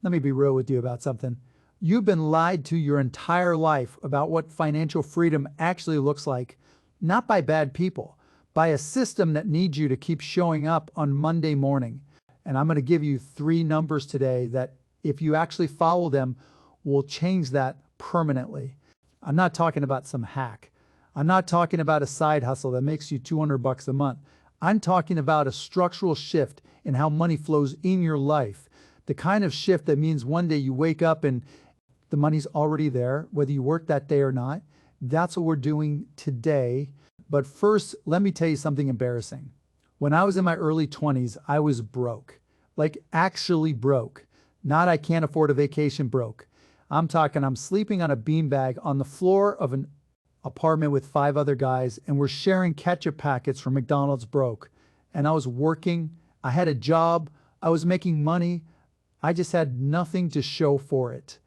Let me be real with you about something. You've been lied to your entire life about what financial freedom actually looks like, not by bad people, by a system that needs you to keep showing up on Monday morning. And I'm going to give you 3 numbers today that, if you actually follow them, will change that permanently. I'm not talking about some hack. I'm not talking about a side hustle that makes you $200 a month. I'm talking about a structural shift in how money flows in your life. The kind of shift that means one day you wake up and the money's already there, whether you work that day or not. That's what we're doing today. But first, let me tell you something embarrassing. When I was in my early 20s, I was broke. Like actually broke. Not I can't afford a vacation broke. I'm talking I'm sleeping on a beanbag on the floor of an apartment with 5 other guys, and we're sharing ketchup packets from McDonald's broke. And I was working, I had a job, I was making money. I just had nothing to show for it.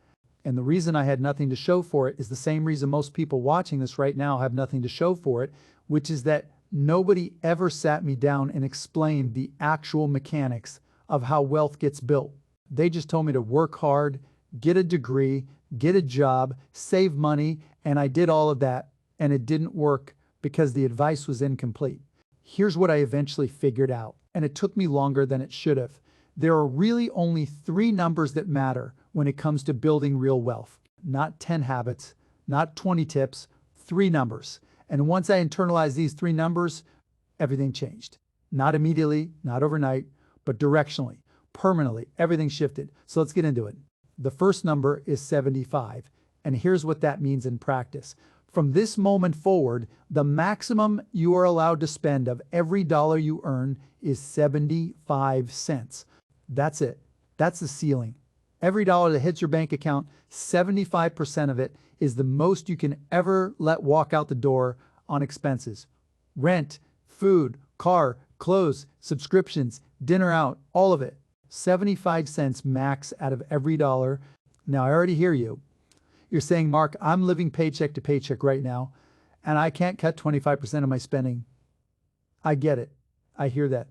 And the reason I had nothing to show for it is the same reason most people watching this right now have nothing to show for it, which is that nobody ever sat me down and explained the actual mechanics of how wealth gets built. They just told me to work hard, get a degree, get a job, save money, and I did all of that, and it didn't work because the advice was incomplete. Here's what I eventually figured out, and it took me longer than it should have. There are really only 3 numbers that matter when it comes to building real wealth. Not 10 habits, not 20 tips, 3 numbers. And once I internalized these 3 numbers, everything changed. Not immediately, not overnight, but directionally, permanently, everything shifted. So let's get into it. The first number is 75, and here's what that means in practice. From this moment forward, the maximum you are allowed to spend of every dollar you earn is 75 cents. That's it. That's the ceiling. Every dollar that hits your bank account, 75% of it is the most you can ever let walk out the door on expenses. Rent, food, car, clothes, subscriptions, dinner out, all of it. 75 cents max out of every dollar. Now, I already hear you. You're saying, Mark, I'm living paycheck to paycheck right now, and I can't cut 25% of my spending. I get it. I hear that.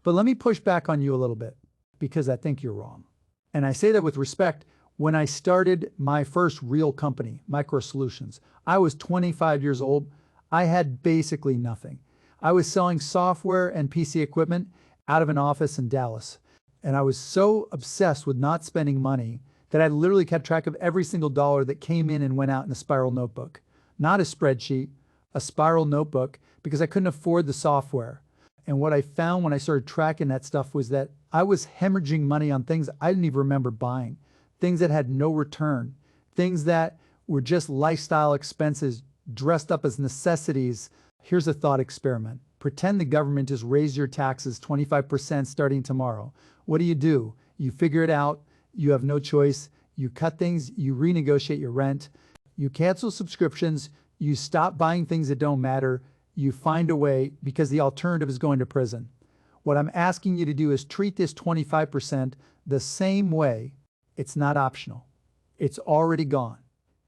But let me push back on you a little bit, because I think you're wrong. And I say that with respect. When I started my first real company, Micro Solutions, I was 25 years old. I had basically nothing. I was selling software and PC equipment out of an office in Dallas. And I was so obsessed with not spending money that I literally kept track of every single dollar that came in and went out in a spiral notebook. Not a spreadsheet, a spiral notebook, because I couldn't afford the software. And what I found when I started tracking that stuff was that I was hemorrhaging money on things I didn't even remember buying, things that had no return, things that were just lifestyle expenses dressed up as necessities. Here's a thought experiment. Pretend the government just raised your taxes 25% starting tomorrow. What do? You figure it out. You have no choice. You cut things. You renegotiate your rent. You cancel subscriptions. You stop buying things that don't matter. You find a way, because the alternative is going to prison. What I'm asking you to do is treat this 25% the same way. It's not optional. It's already gone.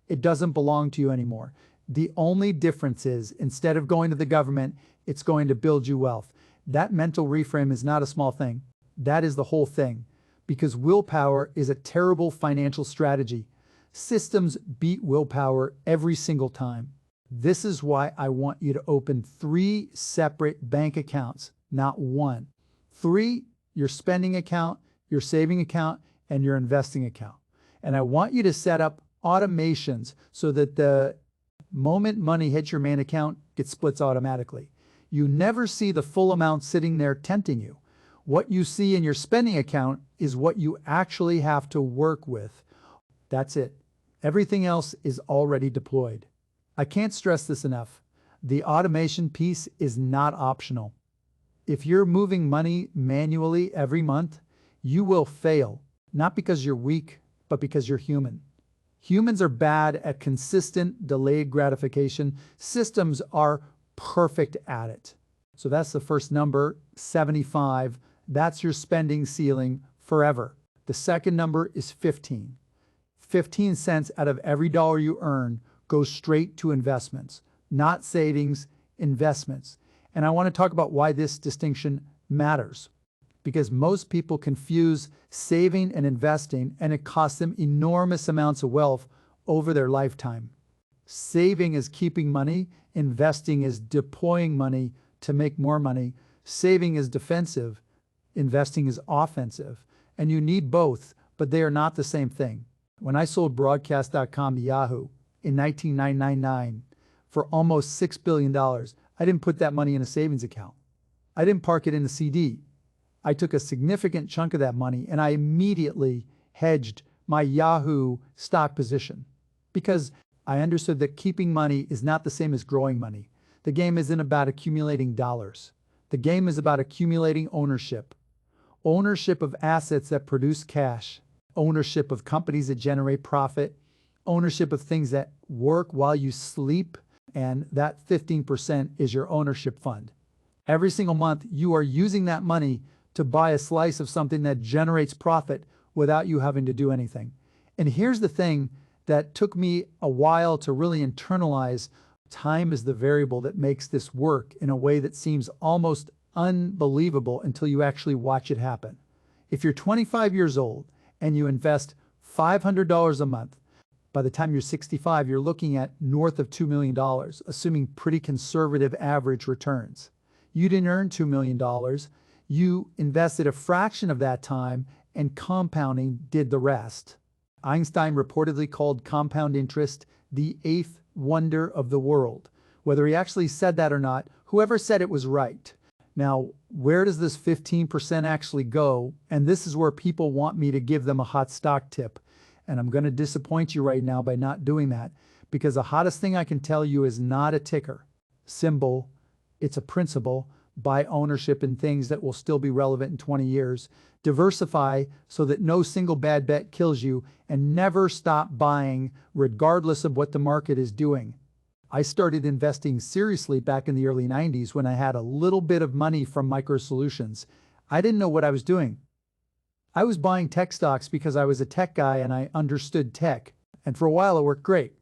It doesn't belong to you anymore. The only difference is, instead of going to the government, it's going to build you wealth. That mental reframe is not a small thing. That is the whole thing. Because willpower is a terrible financial strategy. Systems beat willpower every single time. This is why I want you to open 3 separate bank accounts, not 1. 3, your spending account, your saving account, and your investing account. And I want you to set up automations so that the moment money hits your main account, it splits automatically. You never see the full amount sitting there tempting you. What you see in your spending account is what you actually have to work with. That's it. Everything else is already deployed. I can't stress this enough. The automation piece is not optional. If you're moving money manually every month, you will fail, not because you're weak, but because you're human. Humans are bad at consistent delayed gratification. Systems are perfect at it. So that's the first number, 75. That's your spending ceiling forever. The second number is 15. 15 cents out of every dollar you earn goes straight to investments, not savings, investments. And I want to talk about why this distinction matters. because most people confuse saving and investing, and it costs them enormous amounts of wealth over their lifetime. Saving is keeping money, investing is deploying money to make more money. Saving is defensive, investing is offensive, and you need both, but they are not the same thing. When I sold broadcast.com to Yahoo in 1999 for almost $6 billion, I didn't put that money in a savings account. I didn't park it in a CD. I took a significant chunk of that money and I immediately hedged my Yahoo stock position because I understood that keeping money is not the same as growing money. The game isn't about accumulating dollars. The game is about accumulating ownership. Ownership of assets that produce cash, ownership of companies that generate profit, ownership of things that work while you sleep, and that 15% is your ownership fund. Every single month, you are using that money to buy a slice of something that generates profit without you having to do anything. And here's the thing that took me a while to really internalize. Time is the variable that makes this work in a way that seems almost unbelievable until you actually watch it happen. If you're 25 years old and you invest $500 a month, by the time you're 65, you're looking at north of $2 million, assuming pretty conservative average returns. You didn't earn $2 million. You invested a fraction of that time, and compounding did the rest. Einstein reportedly called compound interest the eighth wonder of the world. Whether he actually said that or not, whoever said it was right. Now, where does this 15% actually go? And this is where people want me to give them a hot stock tip. And I'm going to disappoint you right now by not doing that, because the hottest thing I can tell you is not a ticker symbol. It's a principle. Buy ownership in things that will still be relevant in 20 years. Diversify so that no single bad bet kills you, and never stop buying regardless of what the market is doing. I started investing seriously back in the early 90s when I had a little bit of money from Micro Solutions. I didn't know what I was doing. I was buying tech stocks because I was a tech guy and I understood tech. And for a while it worked great.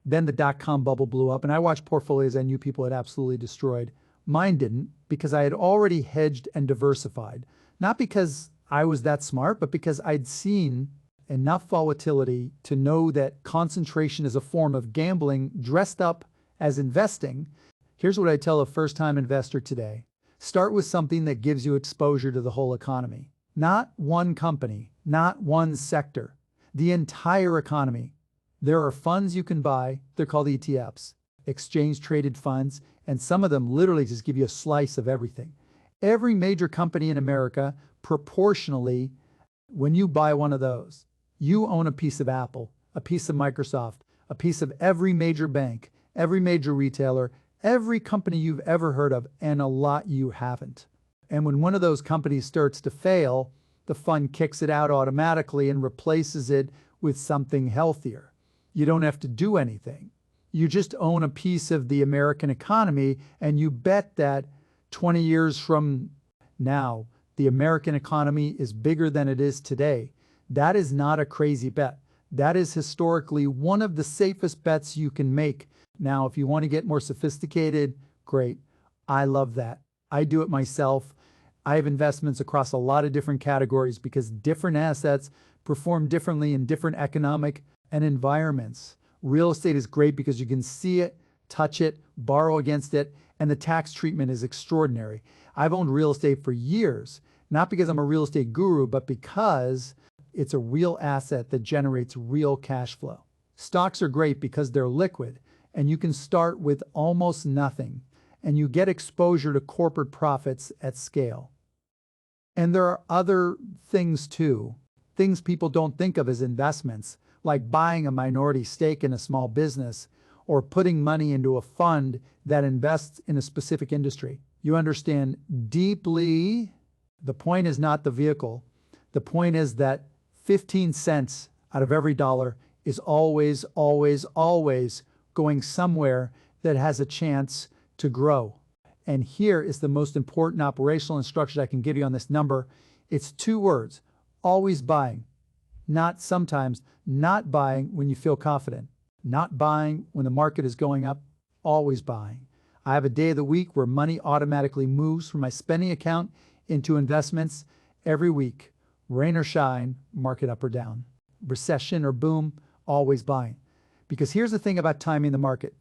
Then the dot-com bubble blew up and I watched portfolios I knew people had absolutely destroyed. Mine didn't, because I had already hedged and diversified. Not because I was that smart, but because I'd seen enough volatility to know that concentration is a form of gambling dressed up as investing. Here's what I tell a first-time investor today. Start with something that gives you exposure to the whole economy. Not one company, not one sector, the entire economy. There are funds you can buy, they're called ETFs, exchange-traded funds, and some of them literally just give you a slice of everything. Every major company in America, proportionally, when you buy one of those, you own a piece of Apple, a piece of Microsoft, a piece of every major bank, every major retailer, every company you've ever heard of, and a lot you haven't. And when one of those companies starts to fail, the fund kicks it out automatically and replaces it with something healthier. You don't have to do anything. You just own a piece of the American economy, and you bet that 20 years from now, the American economy is bigger than it is today. That is not a crazy bet. That is historically one of the safest bets you can make. Now, if you want to get more sophisticated, great. I love that. I do it myself. I have investments across a lot of different categories because different assets perform differently in different economic and environments. Real estate is great because you can see it, touch it, borrow against it, and the tax treatment is extraordinary. I've owned real estate for years, not because I'm a real estate guru, but because it's a real asset that generates real cash flow. Stocks are great because they're liquid, and you can start with almost nothing, and you get exposure to corporate profits at scale. And there are other things too, things people don't think of as investments, like buying a minority stake in a small business or putting money into a fund that invests in a specific industry. You understand deeply, the point is not the vehicle. The point is that 15 cents out of every dollar is always, always, always going somewhere that has a chance to grow. And here is the most important operational instruction I can give you on this number. It's 2 words, always buying. Not sometimes, not buying when you feel confident. Not buying when the market is going up, always buying. I have a day of the week where money automatically moves from my spending account into investments every week, rain or shine, market up or down, recession or boom, always buying. Because here's the thing about timing the market.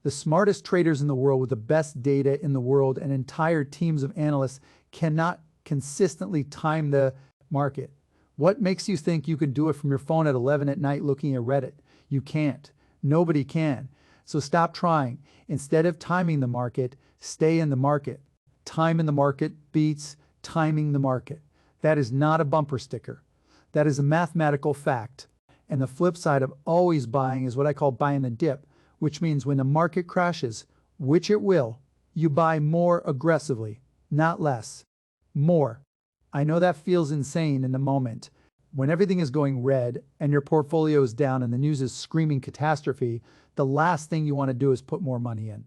The smartest traders in the world with the best data in the world and entire teams of analysts cannot consistently time the market. What makes you think you can do it from your phone at 11 at night looking at Reddit? You can't. Nobody can. So stop trying. Instead of timing the market, stay in the market. Time in the market beats timing the market. That is not a bumper sticker. That is a mathematical fact. And the flip side of always buying is what I call buying the dip, which means when the market crashes, which it will, you buy more aggressively, not less. More. I know that feels insane in the moment. When everything is going red and your portfolio is down and the news is screaming catastrophe, the last thing you want to do is put more money in.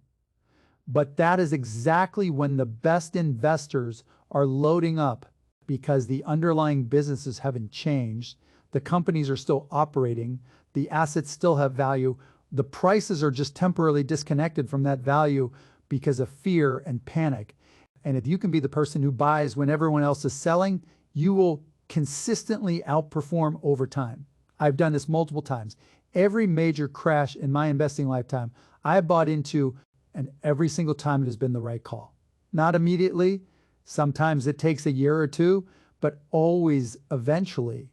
But that is exactly when the best investors are loading up because the underlying businesses haven't changed, the companies are still operating, the assets still have value, the prices are just temporarily disconnected from that value because of fear and panic. And if you can be the person who buys when everyone else is selling, you will consistently outperform over time. I've done this multiple times. Every major crash in my investing lifetime, I bought into, and every single time it has been the right call. Not immediately, sometimes it takes a year or two, but always eventually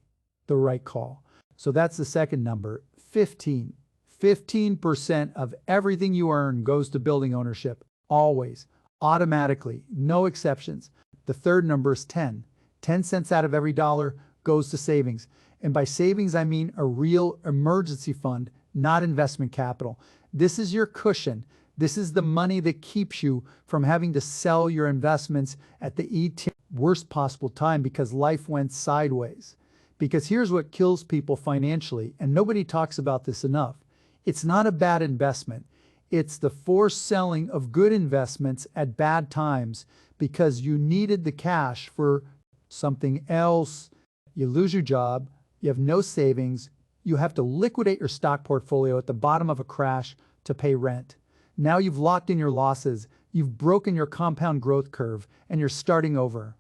the right call. So that's the second number, 15. 15% of everything you earn goes to building ownership, always, automatically, no exceptions. The third number is 10. 10 cents out of every dollar goes to savings. And by savings, I mean a real emergency fund, not investment capital. This is your cushion. This is the money that keeps you from having to sell your investments at the worst possible time because life went sideways. Because here's what kills people financially, and nobody talks about this enough. It's not a bad investment. It's the forced selling of good investments at bad times because you needed the cash for something else. You lose your job, you have no savings, you have to liquidate your stock portfolio at the bottom of a crash to pay rent. Now you've locked in your losses, you've broken your compound growth curve, and you're starting over.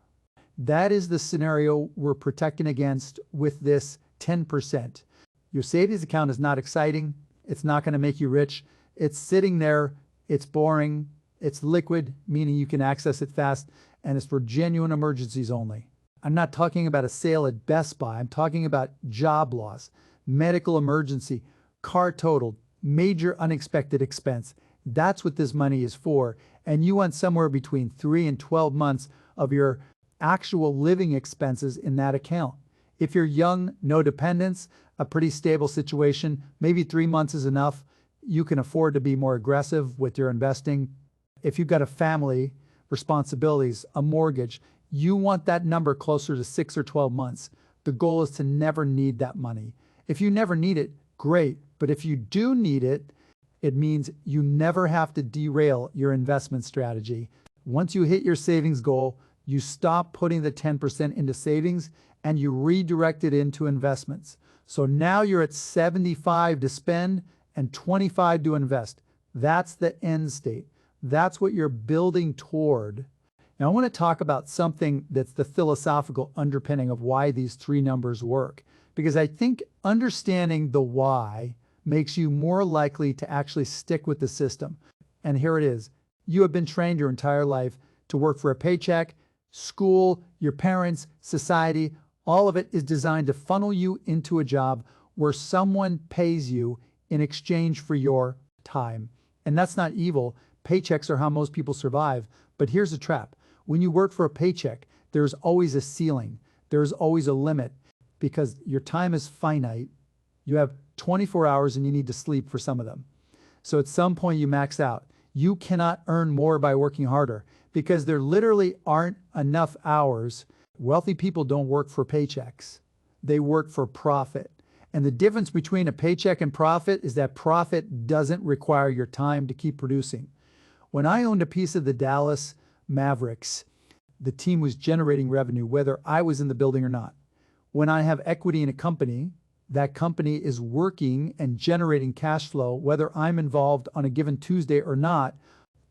That is the scenario we're protecting against with this 10%. Your savings account is not exciting. It's not going to make you rich. It's sitting there. It's boring. It's liquid, meaning you can access it fast, and it's for genuine emergencies only. I'm not talking about a sale at Best Buy. I'm talking about job loss, medical emergency, car totaled, major unexpected expense. That's what this money is for. And you want somewhere between 3 and 12 months of your actual living expenses in that account. If you're young, no dependents, a pretty stable situation, maybe 3 months is enough. You can afford to be more aggressive with your investing. If you've got a family, responsibilities, a mortgage, you want that number closer to 6 or 12 months. The goal is to never need that money. If you never need it, great. But if you do need it, it means you never have to derail your investment strategy. Once you hit your savings goal, you stop putting the 10% into savings and you redirect it into investments. So now you're at 75 to spend and 25 to invest. That's the end state. That's what you're building toward. Now I want to talk about something that's the philosophical underpinning of why these three numbers work, because I think understanding the why makes you more likely to actually stick with the system. And here it is. You have been trained your entire life to work for a paycheck. School, your parents, society, all of it is designed to funnel you into a job where someone pays you in exchange for your time. And that's not evil. Paychecks are how most people survive. But here's the trap. When you work for a paycheck, there's always a ceiling. There's always a limit because your time is finite. You have 24 hours and you need to sleep for some of them. So at some point you max out. You cannot earn more by working harder because there literally aren't enough hours. Wealthy people don't work for paychecks. They work for profit. And the difference between a paycheck and profit is that profit doesn't require your time to keep producing. When I owned a piece of the Dallas Mavericks, the team was generating revenue whether I was in the building or not. When I have equity in a company, that company is working and generating cash flow whether I'm involved on a given Tuesday or not.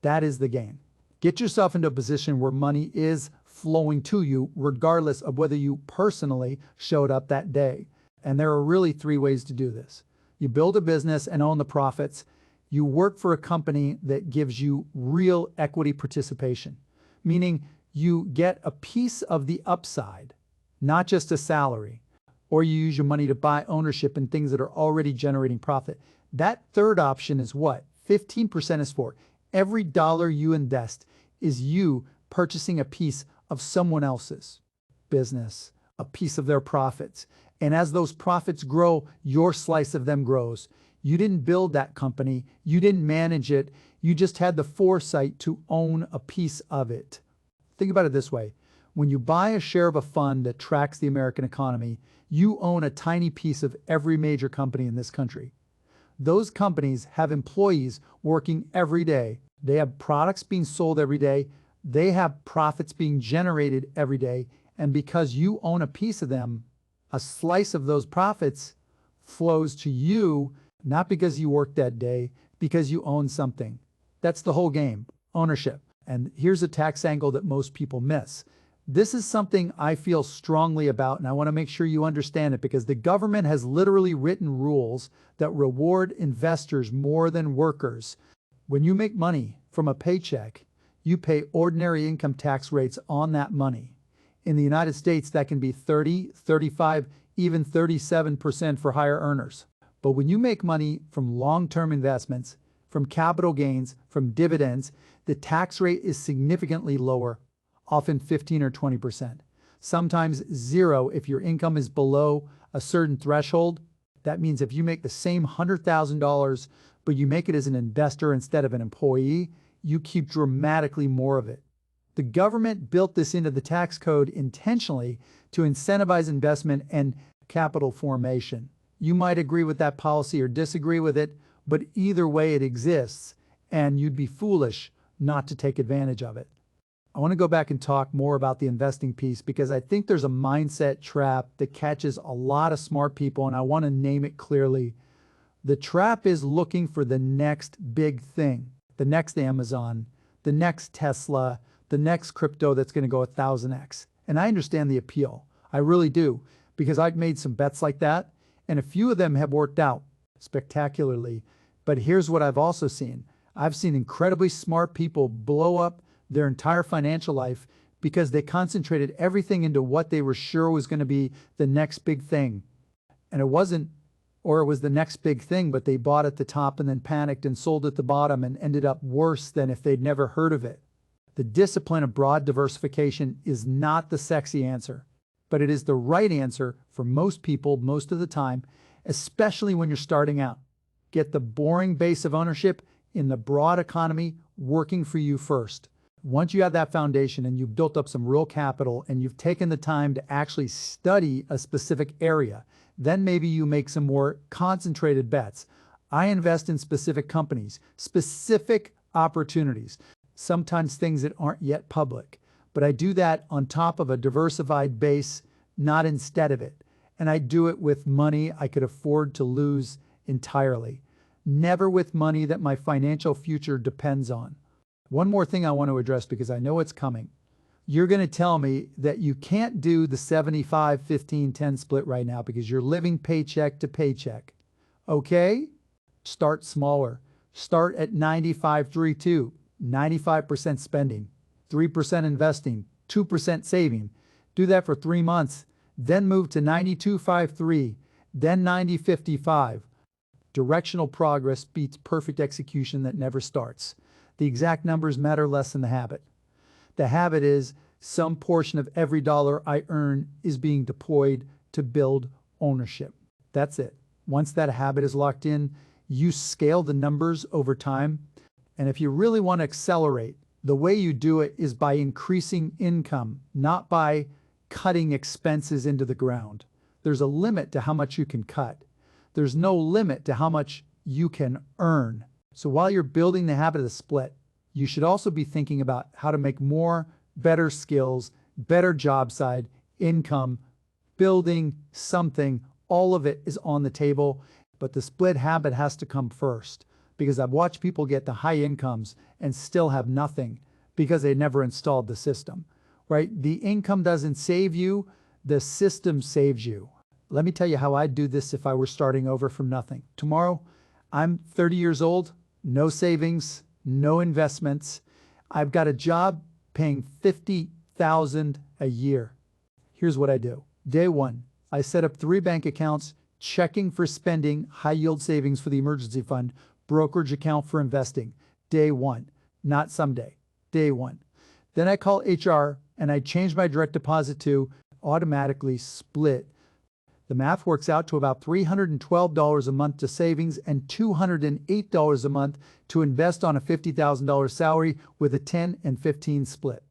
That is the game. Get yourself into a position where money is flowing to you regardless of whether you personally showed up that day. And there are really three ways to do this. You build a business and own the profits. You work for a company that gives you real equity participation, meaning you get a piece of the upside, not just a salary, or you use your money to buy ownership in things that are already generating profit. That third option is what 15% is for. Every dollar you invest is you purchasing a piece of someone else's business, a piece of their profits. And as those profits grow, your slice of them grows. You didn't build that company. You didn't manage it. You just had the foresight to own a piece of it. Think about it this way. When you buy a share of a fund that tracks the American economy, you own a tiny piece of every major company in this country. Those companies have employees working every day. They have products being sold every day. They have profits being generated every day. And because you own a piece of them, a slice of those profits flows to you, not because you worked that day, because you own something. That's the whole game, ownership. And here's a tax angle that most people miss. This is something I feel strongly about, and I want to make sure you understand it because the government has literally written rules that reward investors more than workers. When you make money from a paycheck, you pay ordinary income tax rates on that money. In the United States, that can be 30, 35, even 37% for higher earners. But when you make money from long-term investments, from capital gains, from dividends, the tax rate is significantly lower, often 15 or 20%. Sometimes zero if your income is below a certain threshold. That means if you make the same $100,000, but you make it as an investor instead of an employee, you keep dramatically more of it. The government built this into the tax code intentionally to incentivize investment and capital formation. You might agree with that policy or disagree with it, but either way it exists, and you'd be foolish not to take advantage of it. I want to go back and talk more about the investing piece because I think there's a mindset trap that catches a lot of smart people, and I want to name it clearly. The trap is looking for the next big thing, the next Amazon, the next Tesla, the next crypto that's going to go 1,000x. And I understand the appeal. I really do, because I've made some bets like that, and a few of them have worked out spectacularly. But here's what I've also seen. I've seen incredibly smart people blow up their entire financial life because they concentrated everything into what they were sure was going to be the next big thing. And it wasn't, or it was the next big thing, but they bought at the top and then panicked and sold at the bottom and ended up worse than if they'd never heard of it. The discipline of broad diversification is not the sexy answer, but it is the right answer for most people most of the time, especially when you're starting out. Get the boring base of ownership in the broad economy working for you first. Once you have that foundation and you've built up some real capital and you've taken the time to actually study a specific area, then maybe you make some more concentrated bets. I invest in specific companies, specific opportunities, sometimes things that aren't yet public. But I do that on top of a diversified base, not instead of it. And I do it with money I could afford to lose entirely. Never with money that my financial future depends on. One more thing I want to address because I know it's coming. You're going to tell me that you can't do the 75, 15, 10 split right now because you're living paycheck to paycheck. Okay? Start smaller. Start at 95-3-2, 95% spending, 3% investing, 2% saving. Do that for 3 months. Then move to 92-5-3, then 90-55. Directional progress beats perfect execution that never starts. The exact numbers matter less than the habit. The habit is some portion of every dollar I earn is being deployed to build ownership. That's it. Once that habit is locked in, you scale the numbers over time. And if you really want to accelerate, the way you do it is by increasing income, not by cutting expenses into the ground. There's a limit to how much you can cut. There's no limit to how much you can earn. So while you're building the habit of the split, you should also be thinking about how to make more, better skills, better job side, income, building something. All of it is on the table, but the split habit has to come first because I've watched people get the high incomes and still have nothing because they never installed the system. right? The income doesn't save you, the system saves you. Let me tell you how I'd do this if I were starting over from nothing. Tomorrow, I'm 30 years old, no savings, no investments. I've got a job paying $50,000 a year. Here's what I do. Day one, I set up 3 bank accounts, checking for spending, high yield savings for the emergency fund, brokerage account for investing. Day one, not someday. Day one. Then I call HR and I change my direct deposit to automatically split. The math works out to about $312 a month to savings and $208 a month to invest on a $50,000 salary with a 10 and 15 split.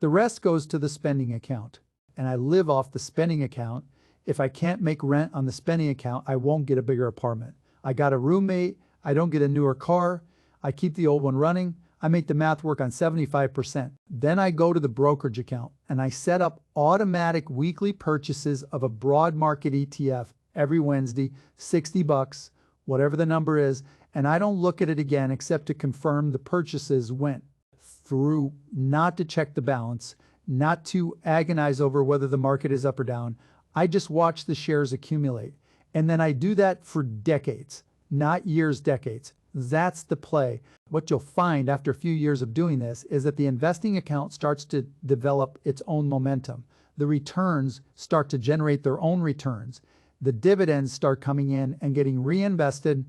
The rest goes to the spending account, and I live off the spending account. If I can't make rent on the spending account, I won't get a bigger apartment. I got a roommate, I don't get a newer car, I keep the old one running, I make the math work on 75%. Then I go to the brokerage account and I set up automatic weekly purchases of a broad market ETF every Wednesday, $60, whatever the number is, and I don't look at it again except to confirm the purchases went through, not to check the balance, not to agonize over whether the market is up or down. I just watch the shares accumulate. And then I do that for decades, not years, decades. That's the play. What you'll find after a few years of doing this is that the investing account starts to develop its own momentum. The returns start to generate their own returns. The dividends start coming in and getting reinvested.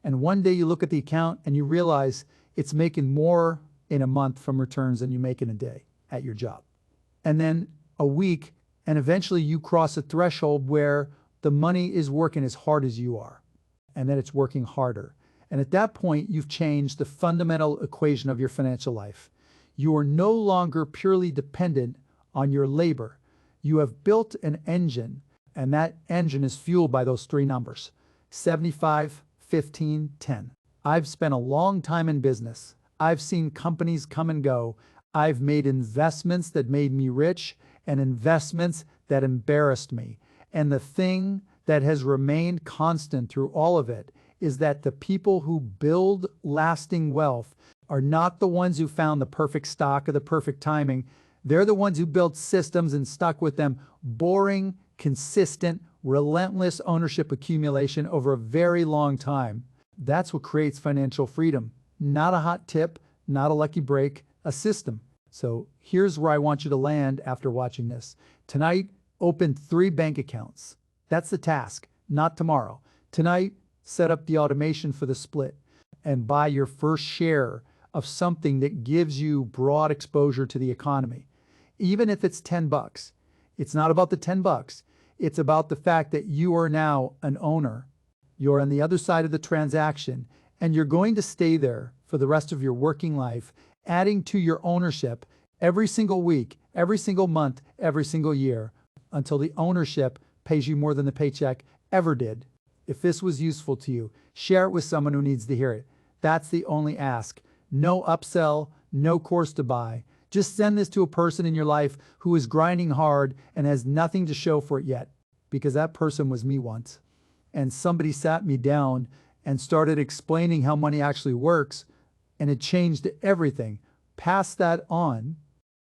And one day you look at the account and you realize it's making more in a month from returns than you make in a day at your job. And then a week, and eventually you cross a threshold where the money is working as hard as you are, and then it's working harder. And at that point, you've changed the fundamental equation of your financial life. You are no longer purely dependent on your labor. You have built an engine, and that engine is fueled by those 3 numbers, 75, 15, 10. I've spent a long time in business. I've seen companies come and go. I've made investments that made me rich and investments that embarrassed me. And the thing that has remained constant through all of it is that the people who build lasting wealth are not the ones who found the perfect stock or the perfect timing. They're the ones who built systems and stuck with them. Boring, consistent, relentless ownership accumulation over a very long time. That's what creates financial freedom. Not a hot tip, not a lucky break, a system. So here's where I want you to land after watching this. Tonight, open 3 bank accounts. That's the task, not tomorrow. Tonight, set up the automation for the split and buy your first share of something that gives you broad exposure to the economy. Even if it's $10, it's not about the $10. It's about the fact that you are now an owner. You're on the other side of the transaction, and you're going to stay there for the rest of your working life, adding to your ownership every single week, every single month, every single year, until the ownership pays you more than the paycheck ever did. If this was useful to you, share it with someone who needs to hear it. That's the only ask. No upsell, no course to buy. Just send this to a person in your life who is grinding hard and has nothing to show for it yet, because that person was me once. And somebody sat me down and started explaining how money actually works, and it changed everything. Pass that on